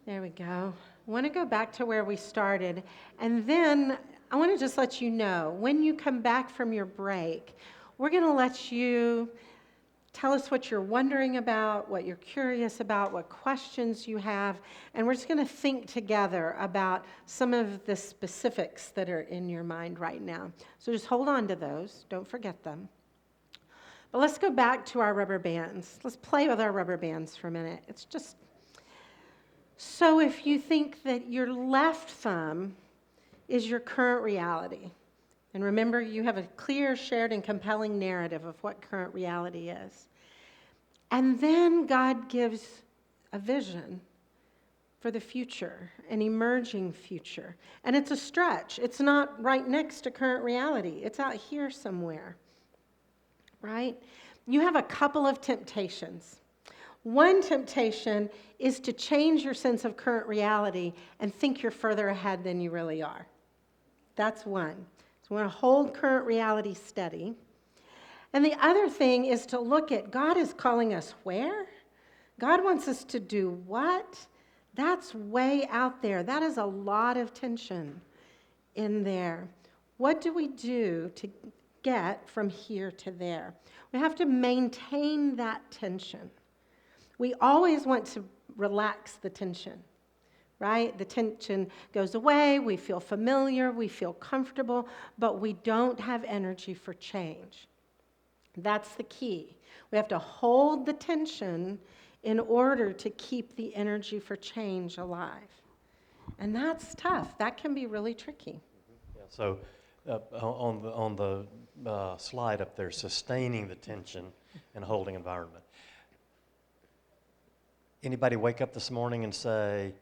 There we go. I want to go back to where we started. And then I want to just let you know, when you come back from your break, we're going to let you tell us what you're wondering about, what you're curious about, what questions you have. And we're just going to think together about some of the specifics that are in your mind right now. So just hold on to those. Don't forget them. But let's go back to our rubber bands. Let's play with our rubber bands for a minute. It's just... So if you think that your left thumb is your current reality, and remember, you have a clear, shared, and compelling narrative of what current reality is. And then God gives a vision for the future, an emerging future. And it's a stretch. It's not right next to current reality. It's out here somewhere, right? You have a couple of temptations. One temptation is to change your sense of current reality and think you're further ahead than you really are. That's one. So we want to hold current reality steady. And the other thing is to look at God is calling us where? God wants us to do what? That's way out there. That is a lot of tension in there. What do we do to get from here to there? We have to maintain that tension. We always want to relax the tension, right? The tension goes away, we feel familiar, we feel comfortable, but we don't have energy for change. That's the key. We have to hold the tension in order to keep the energy for change alive. And that's tough. That can be really tricky. Yeah, so on the slide up there, sustaining the tension and holding environment. Anybody wake up this morning and say,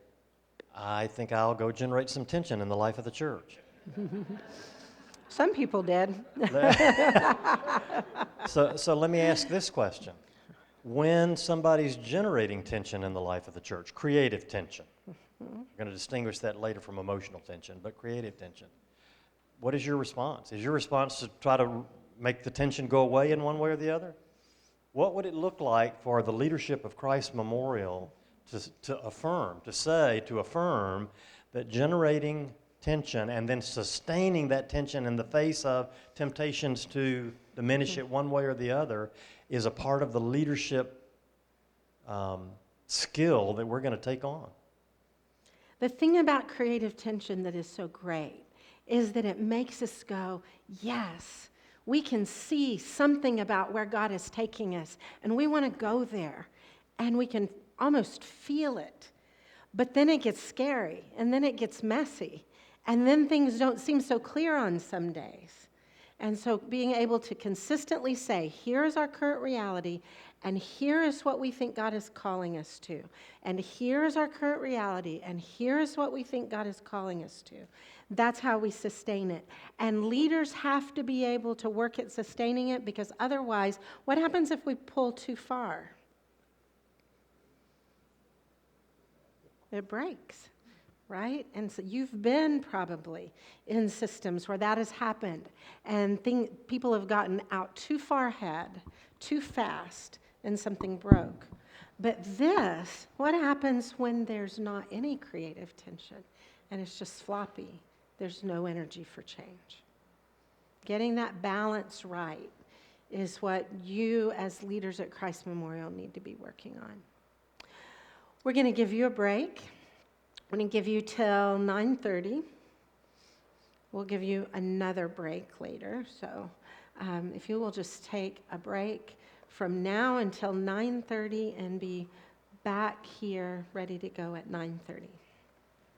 I think I'll go generate some tension in the life of the church? Some people did. So let me ask this question. When somebody's generating tension in the life of the church, creative tension, I'm going to distinguish that later from emotional tension, but creative tension, what is your response? Is your response to try to make the tension go away in one way or the other? What would it look like for the leadership of Christ Memorial to affirm that generating tension and then sustaining that tension in the face of temptations to diminish it one way or the other is a part of the leadership skill that we're going to take on? The thing about creative tension that is so great is that it makes us go, yes, we can see something about where God is taking us, and we want to go there, and we can almost feel it. But then it gets scary, and then it gets messy, and then things don't seem so clear on some days. And so being able to consistently say, here is our current reality, and here is what we think God is calling us to, and here is our current reality, and here is what we think God is calling us to. That's how we sustain it. And leaders have to be able to work at sustaining it, because otherwise, what happens if we pull too far? It breaks, right? And so you've been probably in systems where that has happened, and people have gotten out too far ahead, too fast, and something broke. But this, what happens when there's not any creative tension and it's just floppy? There's no energy for change. Getting that balance right is what you as leaders at Christ Memorial need to be working on. We're going to give you a break. We're going to give you till 9:30. We'll give you another break later. So if you will just take a break from now until 9:30 and be back here ready to go at 9:30.